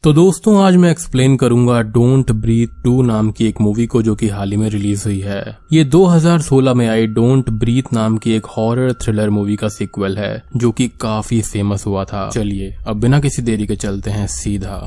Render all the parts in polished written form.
तो दोस्तों आज मैं एक्सप्लेन करूंगा डोंट ब्रीथ 2 नाम की एक मूवी को जो कि हाल ही में रिलीज हुई है। ये 2016 में आई डोंट ब्रीथ नाम की एक हॉरर थ्रिलर मूवी का सीक्वल है जो कि काफी फेमस हुआ था। चलिए अब बिना किसी देरी के चलते हैं सीधा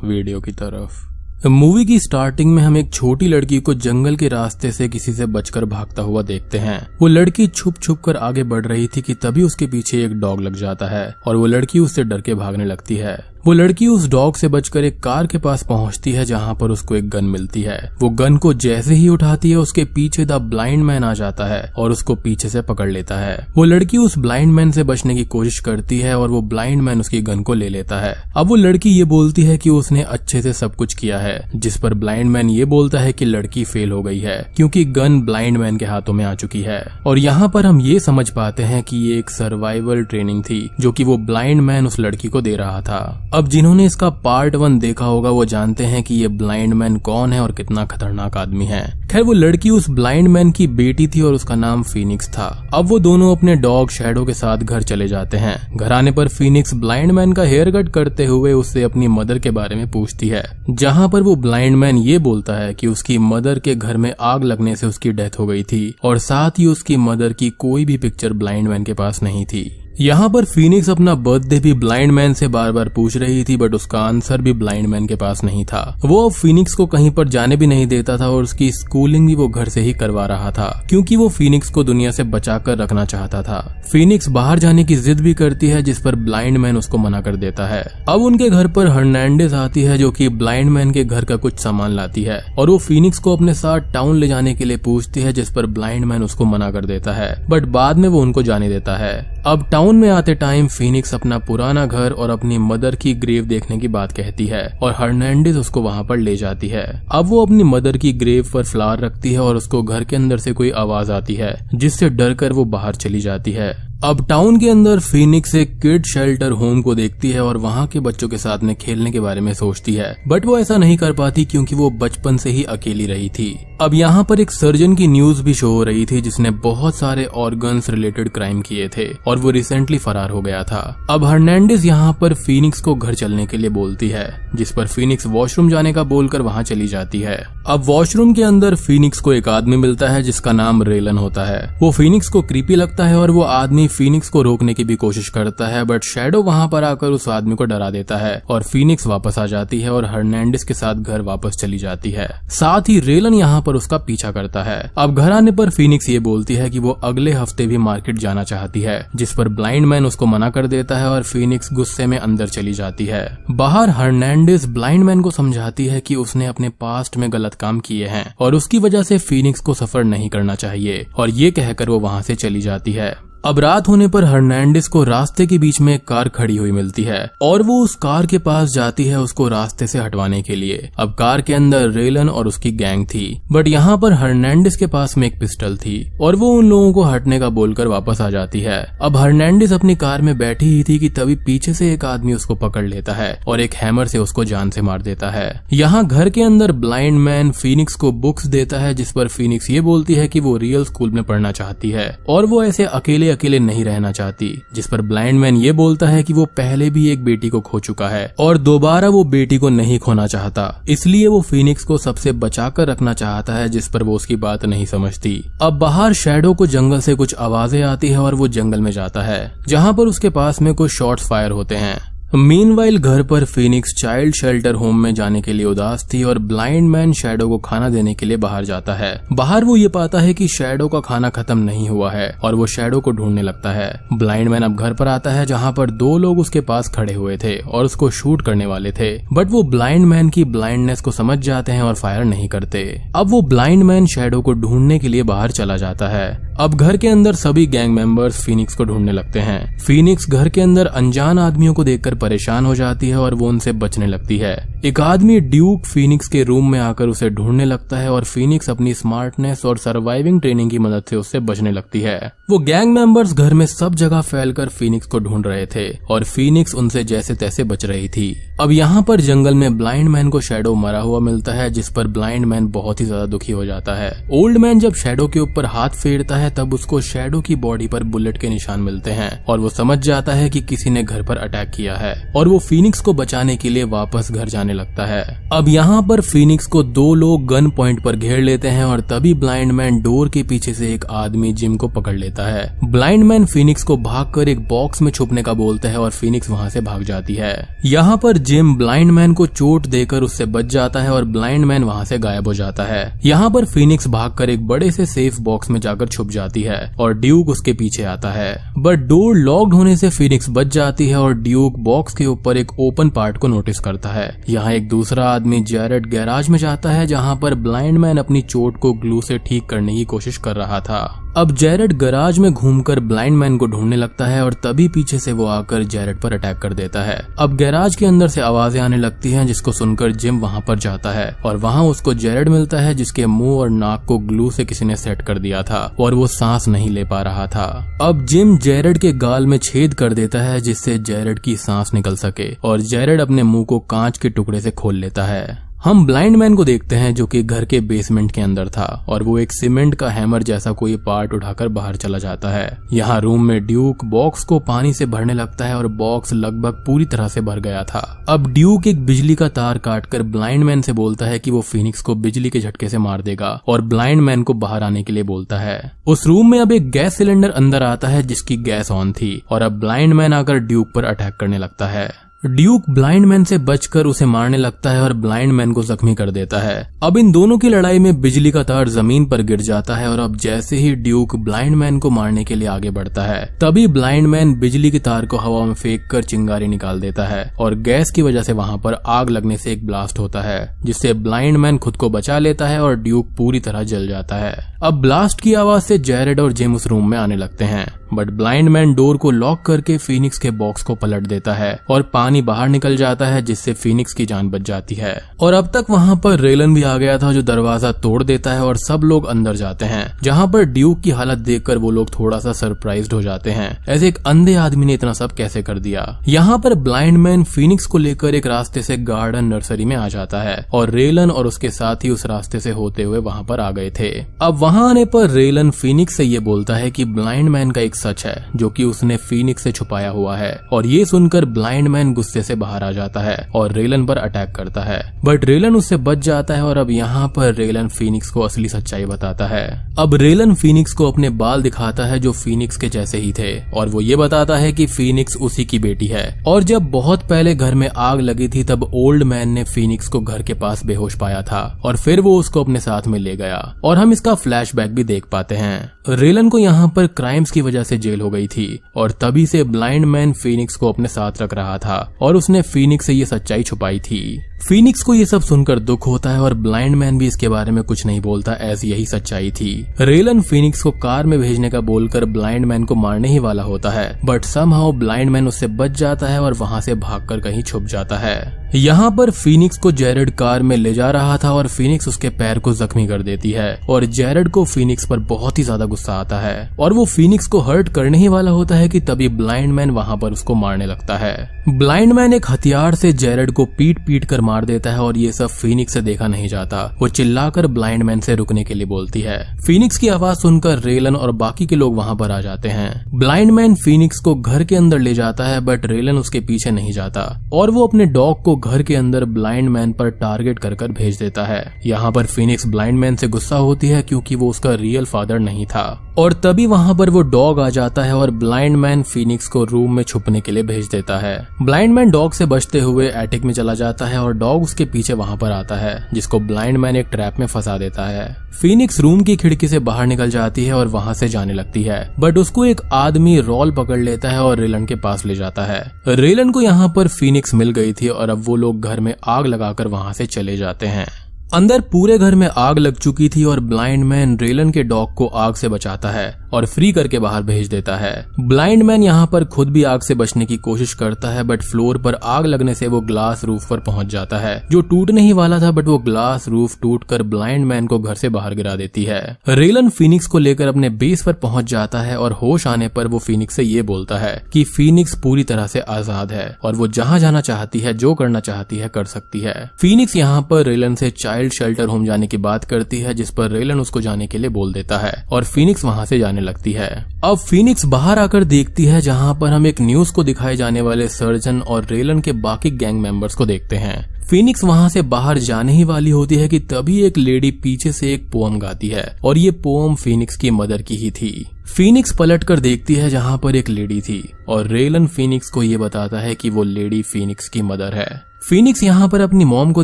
वीडियो की तरफ। मूवी की स्टार्टिंग में हम एक छोटी लड़की को जंगल के रास्ते से किसी से बचकर भागता हुआ देखते हैं। वो लड़की छुप छुप कर आगे बढ़ रही थी कि तभी उसके पीछे एक डॉग लग जाता है और वो लड़की उससे डर के भागने लगती है। वो लड़की उस डॉग से बचकर एक कार के पास पहुंचती है जहां पर उसको एक गन मिलती है। वो गन को जैसे ही उठाती है उसके पीछे द ब्लाइंड मैन आ जाता है और उसको पीछे से पकड़ लेता है। वो लड़की उस ब्लाइंड मैन से बचने की कोशिश करती है और वो ब्लाइंड मैन उसकी गन को ले लेता है। अब वो लड़की ये बोलती है कि उसने अच्छे से सब कुछ किया है, जिस पर ब्लाइंड मैन ये बोलता है कि लड़की फेल हो गई है क्योंकि गन ब्लाइंड मैन के हाथों में आ चुकी है। और यहाँ पर हम ये समझ पाते हैं कि ये एक सर्वाइवल ट्रेनिंग थी जो कि वो ब्लाइंड मैन उस लड़की को दे रहा था। अब जिन्होंने इसका पार्ट 1 देखा होगा वो जानते हैं कि ये ब्लाइंड मैन कौन है और कितना खतरनाक आदमी है। खैर वो लड़की उस ब्लाइंड मैन की बेटी थी और उसका नाम फीनिक्स था। अब वो दोनों अपने डॉग शैडो के साथ घर चले जाते हैं। घर आने पर फीनिक्स ब्लाइंड मैन का हेयर कट करते हुए उससे अपनी मदर के बारे में पूछती है, जहाँ पर वो ब्लाइंड मैन ये बोलता है कि उसकी मदर के घर में आग लगने से उसकी डेथ हो गई थी और साथ ही उसकी मदर की कोई भी पिक्चर ब्लाइंड मैन के पास नहीं थी। यहाँ पर फीनिक्स अपना बर्थडे भी ब्लाइंड मैन से बार बार पूछ रही थी बट उसका आंसर भी ब्लाइंड मैन के पास नहीं था। वो अब फीनिक्स को कहीं पर जाने भी नहीं देता था और उसकी स्कूलिंग भी वो घर से ही करवा रहा था क्योंकि वो फीनिक्स को दुनिया से बचाकर रखना चाहता था। फीनिक्स बाहर जाने की जिद भी करती है जिस पर ब्लाइंड मैन उसको मना कर देता है। अब उनके घर पर हर्नांडेज आती है जो कि ब्लाइंड मैन के घर का कुछ सामान लाती है और वो फीनिक्स को अपने साथ टाउन ले जाने के लिए पूछती है जिस पर ब्लाइंड मैन उसको मना कर देता है बट बाद में वो उनको जाने देता है। अब टाउन में आते टाइम फीनिक्स अपना पुराना घर और अपनी मदर की ग्रेव देखने की बात कहती है और हर्नांडेज उसको वहां पर ले जाती है। अब वो अपनी मदर की ग्रेव पर फ्लावर रखती है और उसको घर के अंदर से कोई आवाज आती है जिससे डर कर वो बाहर चली जाती है। अब टाउन के अंदर फीनिक्स एक किड शेल्टर होम को देखती है और वहाँ के बच्चों के साथ में खेलने के बारे में सोचती है बट वो ऐसा नहीं कर पाती क्योंकि वो बचपन से ही अकेली रही थी। अब यहाँ पर एक सर्जन की न्यूज भी शो हो रही थी जिसने बहुत सारे ऑर्गन्स रिलेटेड क्राइम किए थे और वो रिसेंटली फरार हो गया था। अब हर्नांडेज यहाँ पर फीनिक्स को घर चलने के लिए बोलती है जिस पर फीनिक्स वॉशरूम जाने का बोलकर वहाँ चली जाती है। अब वॉशरूम के अंदर फीनिक्स को एक आदमी मिलता है जिसका नाम रेलन होता है। वो फीनिक्स को क्रीपी लगता है और वो आदमी फीनिक्स को रोकने की भी कोशिश करता है बट शैडो वहां पर आकर उस आदमी को डरा देता है और फीनिक्स वापस आ जाती है और हर्नांडेज के साथ घर वापस चली जाती है। साथ ही रेलन यहाँ पर उसका पीछा करता है। अब घर आने पर फीनिक्स ये बोलती है कि वो अगले हफ्ते भी मार्केट जाना चाहती है जिस पर ब्लाइंड मैन उसको मना कर देता है और फीनिक्स गुस्से में अंदर चली जाती है। बाहर हर्नांडेज ब्लाइंड मैन को समझाती है कि उसने अपने पास्ट में गलत काम किए हैं और उसकी वजह से फीनिक्स को सफर नहीं करना चाहिए और ये कहकर वो वहाँ से चली जाती है। अब रात होने पर हर्नांडेज को रास्ते के बीच में एक कार खड़ी हुई मिलती है और वो उस कार के पास जाती है उसको रास्ते से हटवाने के लिए। अब कार के अंदर रेलन और उसकी गैंग थी बट यहाँ पर हर्नांडेज के पास में एक पिस्टल थी और वो उन लोगों को हटने का बोलकर वापस आ जाती है। अब हर्नांडेज अपनी कार में बैठी ही थी कि तभी पीछे से एक आदमी उसको पकड़ लेता है और एक हैमर से उसको जान से मार देता है। यहाँ घर के अंदर ब्लाइंड मैन फीनिक्स को बुक्स देता है जिस पर फीनिक्स ये बोलती है कि वो रियल स्कूल में पढ़ना चाहती है और वो ऐसे अकेले नहीं रहना चाहती, जिस पर ब्लाइंड मैन ये बोलता है कि वो पहले भी एक बेटी को खो चुका है और दोबारा वो बेटी को नहीं खोना चाहता, इसलिए वो फीनिक्स को सबसे बचाकर रखना चाहता है जिस पर वो उसकी बात नहीं समझती। अब बाहर शैडो को जंगल से कुछ आवाजें आती है और वो जंगल में जाता है जहाँ पर उसके पास में कुछ शॉट्स फायर होते हैं। मीनवाइल घर पर फीनिक्स चाइल्ड शेल्टर होम में जाने के लिए उदास थी और ब्लाइंड मैन शैडो को खाना देने के लिए बाहर जाता है। बाहर वो ये पाता है कि शैडो का खाना खत्म नहीं हुआ है और वो शैडो को ढूंढने लगता है। ब्लाइंड मैन अब घर पर आता है जहाँ पर 2 लोग उसके पास खड़े हुए थे और उसको शूट करने वाले थे बट वो ब्लाइंड मैन की ब्लाइंडनेस को समझ जाते हैं और फायर नहीं करते। अब वो ब्लाइंड मैन शैडो को ढूंढने के लिए बाहर चला जाता है। अब घर के अंदर सभी गैंग मेंबर्स फीनिक्स को ढूंढने लगते हैं। फीनिक्स घर के अंदर अनजान आदमियों को देखकर परेशान हो जाती है और वो उनसे बचने लगती है। एक आदमी ड्यूक फीनिक्स के रूम में आकर उसे ढूंढने लगता है और फीनिक्स अपनी स्मार्टनेस और सर्वाइविंग ट्रेनिंग की मदद से उससे बचने लगती है। वो गैंग मेंबर्स घर में सब जगह फैलकर फीनिक्स को ढूंढ रहे थे और फीनिक्स उनसे जैसे तैसे बच रही थी। अब यहाँ पर जंगल में ब्लाइंड मैन को शैडो मरा हुआ मिलता है, जिस पर ब्लाइंड मैन बहुत ही ज्यादा दुखी हो जाता है। ओल्ड मैन जब शैडो के ऊपर हाथ फेरता है तब उसको शैडो की बॉडी पर बुलेट के निशान मिलते हैं और वो समझ जाता है कि किसी ने घर पर अटैक किया है और वो फीनिक्स को बचाने के लिए वापस घर जाने लगता है। अब यहाँ पर फीनिक्स को दो लोग गन पॉइंट पर घेर लेते हैं और तभी ब्लाइंड मैन डोर के पीछे से एक आदमी जिम को पकड़ लेता है। ब्लाइंड मैन फीनिक्स को भागकर एक बॉक्स में छुपने का बोलता है और फीनिक्स वहाँ से भाग जाती है। यहाँ पर जिम ब्लाइंड मैन को चोट देकर उससे बच जाता है और ब्लाइंड मैन वहाँ से गायब हो जाता है। यहाँ पर फीनिक्स भागकर एक बड़े से सेफ बॉक्स में जाकर छुप जाती है और ड्यूक उसके पीछे आता है, बट डोर लॉक्ड होने से फीनिक्स बच जाती है और ड्यूक बॉक्स के ऊपर एक ओपन पार्ट को नोटिस करता है। यहाँ एक दूसरा आदमी जैरेड गैराज में जाता है जहाँ पर ब्लाइंड मैन अपनी चोट को ग्लू से ठीक करने की कोशिश कर रहा था। अब जैरेड गैराज में घूमकर ब्लाइंड मैन को ढूंढने लगता है और तभी पीछे से वो आकर जैरेड पर अटैक कर देता है। अब गैराज के अंदर से आवाजें आने लगती हैं, जिसको सुनकर जिम वहाँ पर जाता है और वहाँ उसको जैरेड मिलता है जिसके मुंह और नाक को ग्लू से किसी ने सेट कर दिया था और वो सांस नहीं ले पा रहा था। अब जिम जैरेड के गाल में छेद कर देता है जिससे जैरेड की सांस निकल सके और जैरेड अपने मुंह को कांच के टुकड़े से खोल लेता है। हम ब्लाइंड मैन को देखते हैं जो कि घर के बेसमेंट के अंदर था और वो एक सीमेंट का हैमर जैसा कोई पार्ट उठाकर बाहर चला जाता है। यहाँ रूम में ड्यूक बॉक्स को पानी से भरने लगता है और बॉक्स लगभग पूरी तरह से भर गया था। अब ड्यूक एक बिजली का तार काटकर ब्लाइंड मैन से बोलता है कि वो फीनिक्स को बिजली के झटके से मार देगा और ब्लाइंड मैन को बाहर आने के लिए बोलता है। उस रूम में अब एक गैस सिलेंडर अंदर आता है जिसकी गैस ऑन थी और अब ब्लाइंड मैन आकर ड्यूक पर अटैक करने लगता है। ड्यूक ब्लाइंड मैन से बचकर उसे मारने लगता है और ब्लाइंड मैन को जख्मी कर देता है। अब इन दोनों की लड़ाई में बिजली का तार जमीन पर गिर जाता है और अब जैसे ही ड्यूक ब्लाइंड मैन को मारने के लिए आगे बढ़ता है तभी ब्लाइंड मैन बिजली के तार को हवा में फेंक कर चिंगारी निकाल देता है और गैस की वजह से वहाँ पर आग लगने से एक ब्लास्ट होता है जिससे ब्लाइंड मैन खुद को बचा लेता है और ड्यूक पूरी तरह जल जाता है। अब ब्लास्ट की आवाज से जैरेड और जिम उस रूम में आने लगते हैं, बट ब्लाइंड मैन डोर को लॉक करके फीनिक्स के बॉक्स को पलट देता है और पानी बाहर निकल जाता है जिससे फीनिक्स की जान बच जाती है। और अब तक वहाँ पर रेलन भी आ गया था जो दरवाजा तोड़ देता है और सब लोग अंदर जाते हैं, जहाँ पर ड्यूक की हालत देखकर वो लोग थोड़ा सा सरप्राइज्ड हो जाते हैं, ऐसे एक अंधे आदमी ने इतना सब कैसे कर दिया। यहाँ पर ब्लाइंड मैन फीनिक्स को लेकर एक रास्ते से गार्डन नर्सरी में आ जाता है और रेलन और उसके साथी उस रास्ते से होते हुए वहाँ पर आ गए थे। अब वहाँ आने पर रेलन फीनिक्स से ये बोलता है कि ब्लाइंड मैन का एक सच है जो कि उसने फीनिक्स से छुपाया हुआ है और ये सुनकर ब्लाइंड मैन गुस्से से बाहर आ जाता है और रेलन पर अटैक करता है, बट रेलन उससे बच जाता है और अब यहाँ पर रेलन फीनिक्स को असली सच्चाई बताता है। अब रेलन फीनिक्स को अपने बाल दिखाता है जो फीनिक्स के जैसे ही थे और वो ये बताता है कि फीनिक्स उसी की बेटी है और जब बहुत पहले घर में आग लगी थी तब ओल्ड मैन ने फीनिक्स को घर के पास बेहोश पाया था और फिर वो उसको अपने साथ में ले गया और हम इसका फ्लैशबैक भी देख पाते हैं। रेलन को यहाँ पर क्राइम्स की वजह से जेल हो गई थी और तभी से ब्लाइंड मैन फीनिक्स को अपने साथ रख रहा था और उसने फीनिक्स से ये सच्चाई छुपाई थी। फीनिक्स को ये सब सुनकर दुख होता है और ब्लाइंड मैन भी इसके बारे में कुछ नहीं बोलता, ऐसी यही सच्चाई थी। रेलन फीनिक्स को कार में भेजने का बोलकर ब्लाइंड मैन को मारने ही वाला होता है, बट समहाउ ब्लाइंड मैन उससे बच जाता है और वहाँ से भागकर कहीं छुप जाता है। यहाँ पर फीनिक्स को जैरेड कार में ले जा रहा था और फीनिक्स उसके पैर को जख्मी कर देती है और जैरेड को फीनिक्स पर बहुत ही ज्यादा गुस्सा आता है और वो फीनिक्स को हर्ट करने ही वाला होता है कि तभी ब्लाइंड मैन वहाँ पर उसको मारने लगता है। ब्लाइंड मैन एक हथियार से जैरेड को पीट पीट कर मार देता है और ये सब फीनिक्स से देखा नहीं जाता। वो चिल्लाकर ब्लाइंड मैन से रुकने के लिए बोलती है। फीनिक्स की आवाज सुनकर रेलन और बाकी के लोग वहाँ पर आ जाते हैं। ब्लाइंड मैन फीनिक्स को घर के अंदर ले जाता है, बट रेलन उसके पीछे नहीं जाता और वो अपने डॉग को घर के अंदर ब्लाइंड मैन पर टारगेट कर भेज देता है। यहाँ पर फीनिक्स ब्लाइंड मैन से गुस्सा होती है क्योंकि वो उसका रियल फादर नहीं था और तभी वहाँ पर वो डॉग आ जाता है और ब्लाइंड मैन फीनिक्स को रूम में छुपने के लिए भेज देता है। ब्लाइंड मैन डॉग से बचते हुए एटिक में चला जाता है और डॉग उसके पीछे वहाँ पर आता है, जिसको ब्लाइंड मैन एक ट्रैप में फंसा देता है। फीनिक्स रूम की खिड़की से बाहर निकल जाती है और वहाँ से जाने लगती है, बट उसको एक आदमी रॉल पकड़ लेता है और रेलन के पास ले जाता है। रेलन को यहाँ पर फीनिक्स मिल गई थी और अब वो लोग घर में आग लगाकर वहाँ से चले जाते हैं। अंदर पूरे घर में आग लग चुकी थी और ब्लाइंड मैन रेलन के डॉग को आग से बचाता है और फ्री करके बाहर भेज देता है। ब्लाइंड मैन यहाँ पर खुद भी आग से बचने की कोशिश करता है, बट फ्लोर पर आग लगने से वो ग्लास रूफ पर पहुंच जाता है जो टूटने ही वाला था, बट वो ग्लास रूफ टूटकर ब्लाइंड मैन को घर से बाहर गिरा देती है। रेलन फीनिक्स को लेकर अपने बेस पर पहुंच जाता है और होश आने पर वो फीनिक्स से ये बोलता है कि फीनिक्स पूरी तरह से आजाद है और वो जहाँ जाना चाहती है, जो करना चाहती है, कर सकती है। फीनिक्स यहाँ पर रेलन से चाइल्ड शेल्टर होम जाने की बात करती है, जिस पर रेलन उसको जाने के लिए बोल देता है और फीनिक्स वहाँ से जाने लगती है। अब फीनिक्स बाहर आकर देखती है जहाँ पर हम एक न्यूज को दिखाए जाने वाले सर्जन और रेलन के बाकी गैंग मेंबर्स को देखते हैं। फीनिक्स वहाँ से बाहर जाने ही वाली होती है कि तभी एक लेडी पीछे से एक पोएम गाती है और ये पोएम फीनिक्स की मदर की ही थी। फीनिक्स पलट कर देखती है जहाँ पर एक लेडी थी और रेलन फीनिक्स को ये बताता है कि वो लेडी फीनिक्स की मदर है। फीनिक्स यहाँ पर अपनी मॉम को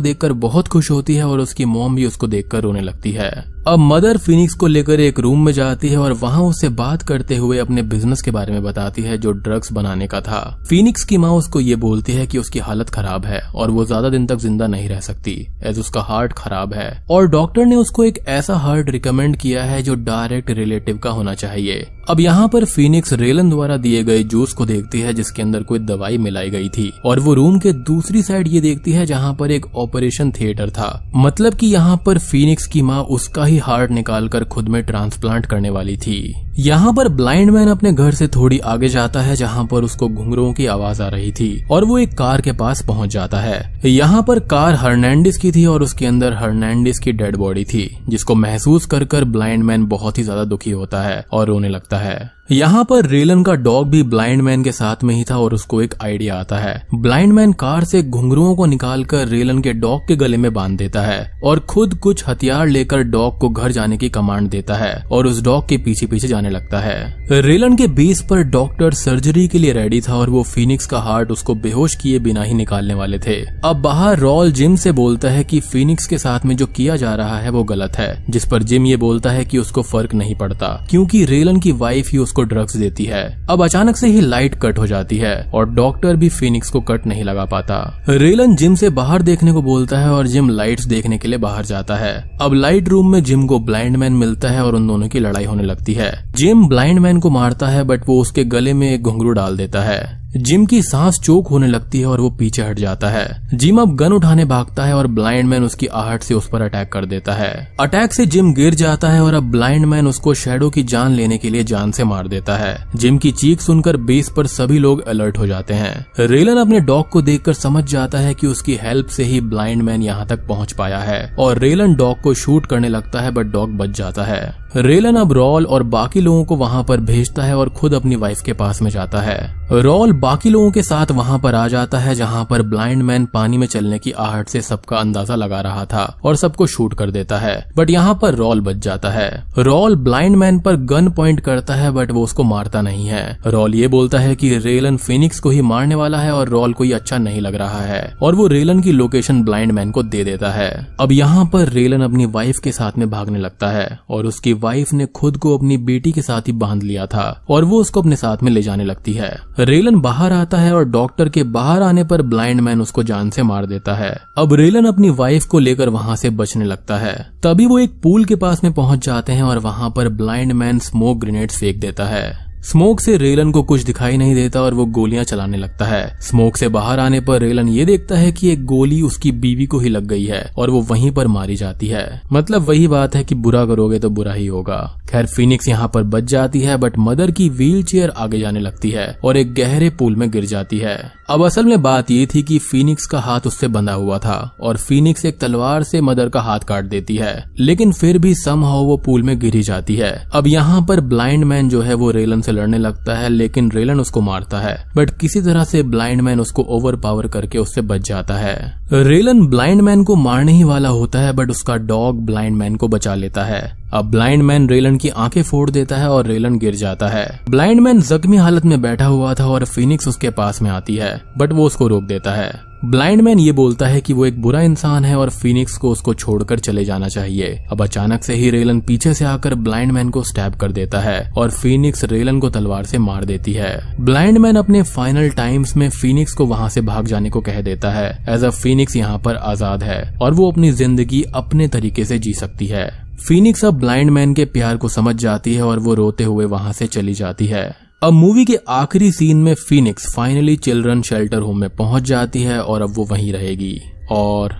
देखकर बहुत खुश होती है और उसकी मॉम भी उसको देखकर रोने लगती है। अब मदर फीनिक्स को लेकर एक रूम में जाती है और वहाँ उससे बात करते हुए अपने बिजनेस के बारे में बताती है जो ड्रग्स बनाने का था। फीनिक्स की माँ उसको ये बोलती है कि उसकी हालत खराब है और वो ज्यादा दिन तक जिंदा नहीं रह सकती एज उसका हार्ट खराब है और डॉक्टर ने उसको एक ऐसा हार्ट रिकमेंड किया है जो डायरेक्ट रिलेटिव का होना चाहिए। अब यहाँ पर फीनिक्स रेलन द्वारा दिए गए जूस को देखती है जिसके अंदर कोई दवाई मिलाई गई थी और वो रूम के दूसरी साइड ये देखती है जहाँ पर एक ऑपरेशन थिएटर था, मतलब कि यहाँ पर फीनिक्स की माँ उसका ही हार्ट निकालकर खुद में ट्रांसप्लांट करने वाली थी। यहाँ पर ब्लाइंड मैन अपने घर से थोड़ी आगे जाता है जहाँ पर उसको घुंघरुओं की आवाज आ रही थी और वो एक कार के पास पहुंच जाता है। यहाँ पर कार हर्नांडिस की थी और उसके अंदर हर्नांडिस की डेड बॉडी थी, जिसको महसूस कर ब्लाइंड मैन बहुत ही ज्यादा दुखी होता है और रोने लगता है। यहाँ पर रेलन का डॉग भी ब्लाइंड मैन के साथ में ही था और उसको एक आइडिया आता है। ब्लाइंड मैन कार से घुंघरुओं को निकालकर रेलन के डॉग के गले में बांध देता है और खुद कुछ हथियार लेकर डॉग को घर जाने की कमांड देता है और उस डॉग के पीछे पीछे जाने लगता है। रेलन के बेस पर डॉक्टर सर्जरी के लिए रेडी था और वो फीनिक्स का हार्ट उसको बेहोश किए बिना ही निकालने वाले थे। अब बाहर रॉल जिम से बोलता है कि फीनिक्स के साथ में जो किया जा रहा है वो गलत है, जिस पर जिम ये बोलता है कि उसको फर्क नहीं पड़ता क्योंकि रेलन की वाइफ ही को ड्रग्स देती है। अब अचानक से ही लाइट कट हो जाती है और डॉक्टर भी फीनिक्स को कट नहीं लगा पाता। रेलन जिम से बाहर देखने को बोलता है और जिम लाइट्स देखने के लिए बाहर जाता है। अब लाइट रूम में जिम को ब्लाइंड मैन मिलता है और उन दोनों की लड़ाई होने लगती है। जिम ब्लाइंड मैन को मारता है बट वो उसके गले में एक घुंघरू डाल देता है। जिम की सांस चोक होने लगती है और वो पीछे हट जाता है। जिम अब गन उठाने भागता है और ब्लाइंड मैन उसकी आहट से उस पर अटैक कर देता है। अटैक से जिम गिर जाता है और अब ब्लाइंड मैन उसको शैडो की जान लेने के लिए जान से मार देता है। जिम की चीख सुनकर बेस पर सभी लोग अलर्ट हो जाते हैं। रेलन अपने डॉग को देखकर समझ जाता है कि उसकी हेल्प से ही ब्लाइंड मैन यहाँ तक पहुँच पाया है और रेलन डॉग को शूट करने लगता है बट डॉग बच जाता है। रेलन अब रॉल और बाकी लोगों को वहाँ पर भेजता है और खुद अपनी वाइफ के पास में जाता है। रॉल बाकी लोगों के साथ वहाँ पर आ जाता है जहाँ पर ब्लाइंड मैन पानी में चलने की आहट से सबका अंदाजा लगा रहा था और सबको शूट कर देता है, बट यहाँ पर रॉल बच जाता है। रॉल ब्लाइंड मैन पर गन पॉइंट करता है बट वो उसको मारता नहीं है। रॉल ये बोलता है कि रेलन फीनिक्स को ही मारने वाला है और रॉल को ये अच्छा नहीं लग रहा है और वो रेलन की लोकेशन ब्लाइंड मैन को दे देता है। अब यहाँ पर रेलन अपनी वाइफ के साथ में भागने लगता है और उसकी वाइफ ने खुद को अपनी बेटी के साथ ही बांध लिया था और वो उसको अपने साथ में ले जाने लगती है। रेलन बाहर आता है और डॉक्टर के बाहर आने पर ब्लाइंड मैन उसको जान से मार देता है। अब रेलन अपनी वाइफ को लेकर वहाँ से बचने लगता है। तभी वो एक पूल के पास में पहुंच जाते हैं और वहाँ पर ब्लाइंड मैन स्मोक ग्रेनेड फेंक देता है। स्मोक से रेलन को कुछ दिखाई नहीं देता और वो गोलियां चलाने लगता है। स्मोक से बाहर आने पर रेलन ये देखता है कि एक गोली उसकी बीवी को ही लग गई है और वो वहीं पर मारी जाती है। मतलब वही बात है कि बुरा करोगे तो बुरा ही होगा। खैर फीनिक्स यहाँ पर बच जाती है बट मदर की व्हील चेयर आगे जाने लगती है और एक गहरे पूल में गिर जाती है। अब असल में बात ये थी कि फीनिक्स का हाथ उससे बंधा हुआ था और फीनिक्स एक तलवार से मदर का हाथ काट देती है, लेकिन फिर भी समहाउ वो पूल में गिर ही जाती है। अब यहाँ पर ब्लाइंड मैन जो है वो रेलन से लड़ने लगता है, लेकिन रेलन उसको मारता है बट किसी तरह से ब्लाइंड मैन उसको ओवर पावर करके उससे बच जाता है। रेलन ब्लाइंड मैन को मारने ही वाला होता है बट उसका डॉग ब्लाइंड मैन को बचा लेता है। अब ब्लाइंड मैन रेलन की आंखें फोड़ देता है और रेलन गिर जाता है। ब्लाइंड मैन जख्मी हालत में बैठा हुआ था और फीनिक्स उसके पास में आती है, बट वो उसको रोक देता है। ब्लाइंड मैन ये बोलता है कि वो एक बुरा इंसान है और फीनिक्स को उसको छोड़कर चले जाना चाहिए। अब अचानक से ही रेलन पीछे से आकर ब्लाइंड मैन को स्टैब कर देता है और फीनिक्स रेलन को तलवार से मार देती है। ब्लाइंड मैन अपने फाइनल टाइम्स में फीनिक्स को वहां से भाग जाने को कह देता है, एज अ फीनिक्स यहाँ पर आजाद है और वो अपनी जिंदगी अपने तरीके से जी सकती है। फीनिक्स अब ब्लाइंड मैन के प्यार को समझ जाती है और वो रोते हुए वहां से चली जाती है। अब मूवी के आखिरी सीन में Phoenix finally children shelter home में पहुंच जाती है और अब वो वहीं रहेगी और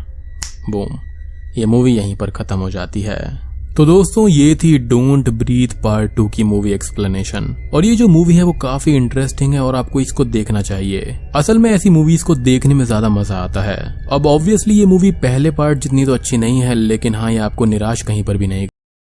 बूम, ये मूवी यहीं पर खत्म हो जाती है। तो दोस्तों ये थी डोंट ब्रीथ पार्ट 2 की मूवी एक्सप्लेनेशन। और ये जो मूवी है वो काफी इंटरेस्टिंग है और आपको इसको देखना चाहिए। असल में ऐसी मूवीज को देखने में ज्यादा मजा आता है। अब ऑब्वियसली ये मूवी पहले पार्ट जितनी तो अच्छी नहीं है, लेकिन हाँ, ये आपको निराश कहीं पर भी नहीं